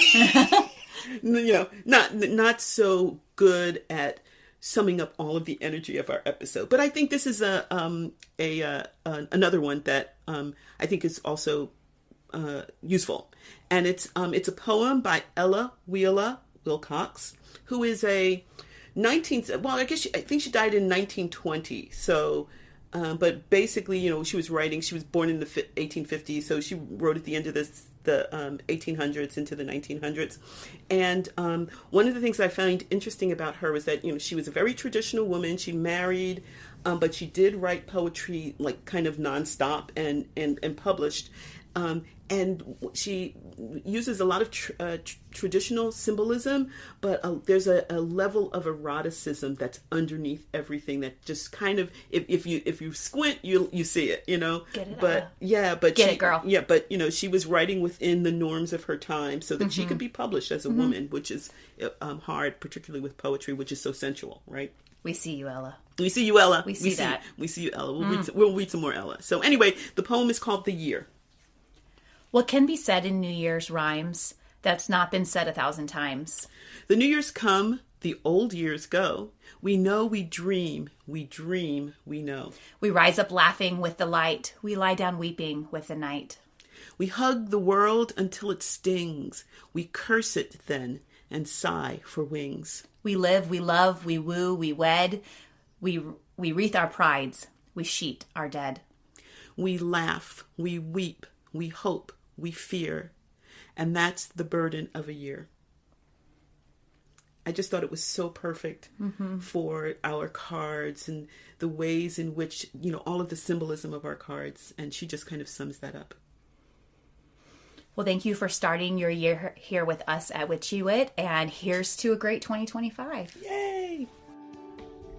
not so good at summing up all of the energy of our episode. But I think this is another one that I think is also useful. And it's a poem by Ella Wheeler Wilcox, who is I think she died in 1920. So But basically, she was writing. She was born in the 1850s, so she wrote at the end of the 1800s into the 1900s. And one of the things I find interesting about her was that she was a very traditional woman. She married, but she did write poetry like kind of nonstop and published. And she uses a lot of traditional symbolism, but there's a level of eroticism that's underneath everything that just kind of, if you squint, you see it, Get it but out. yeah, but Get it, girl. Yeah, but she was writing within the norms of her time so that she could be published as a woman, which is hard, particularly with poetry, which is so sensual, right? We see you, Ella. We see you, Ella. We see that. We see you, Ella. We'll read some more Ella. So anyway, the poem is called The Year. What can be said in New Year's rhymes that's not been said 1,000 times? The New Year's come, the old years go. We know, we dream, we know. We rise up laughing with the light. We lie down weeping with the night. We hug the world until it stings. We curse it then and sigh for wings. We live, we love, we woo, we wed. We wreath our prides. We sheet our dead. We laugh, we weep, we hope, we fear, and that's the burden of a year. I just thought it was so perfect for our cards and the ways in which, all of the symbolism of our cards, and she just kind of sums that up. Well, thank you for starting your year here with us at Witchy Wit, and here's to a great 2025. Yay!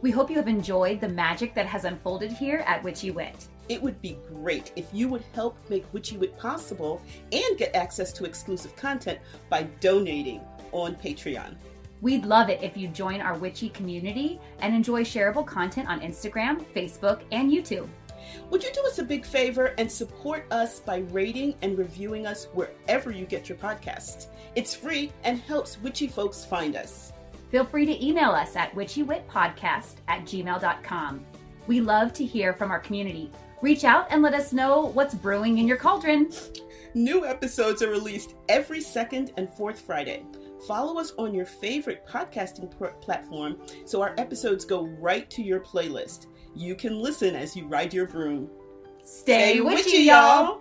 We hope you have enjoyed the magic that has unfolded here at Witchy Wit. It would be great if you would help make Witchy Wit possible and get access to exclusive content by donating on Patreon. We'd love it if you join our Witchy community and enjoy shareable content on Instagram, Facebook, and YouTube. Would you do us a big favor and support us by rating and reviewing us wherever you get your podcasts? It's free and helps witchy folks find us. Feel free to email us at witchywitpodcast@gmail.com. We love to hear from our community. Reach out and let us know what's brewing in your cauldron. New episodes are released every second and fourth Friday. Follow us on your favorite podcasting platform so our episodes go right to your playlist. You can listen as you ride your broom. Stay witchy, y'all!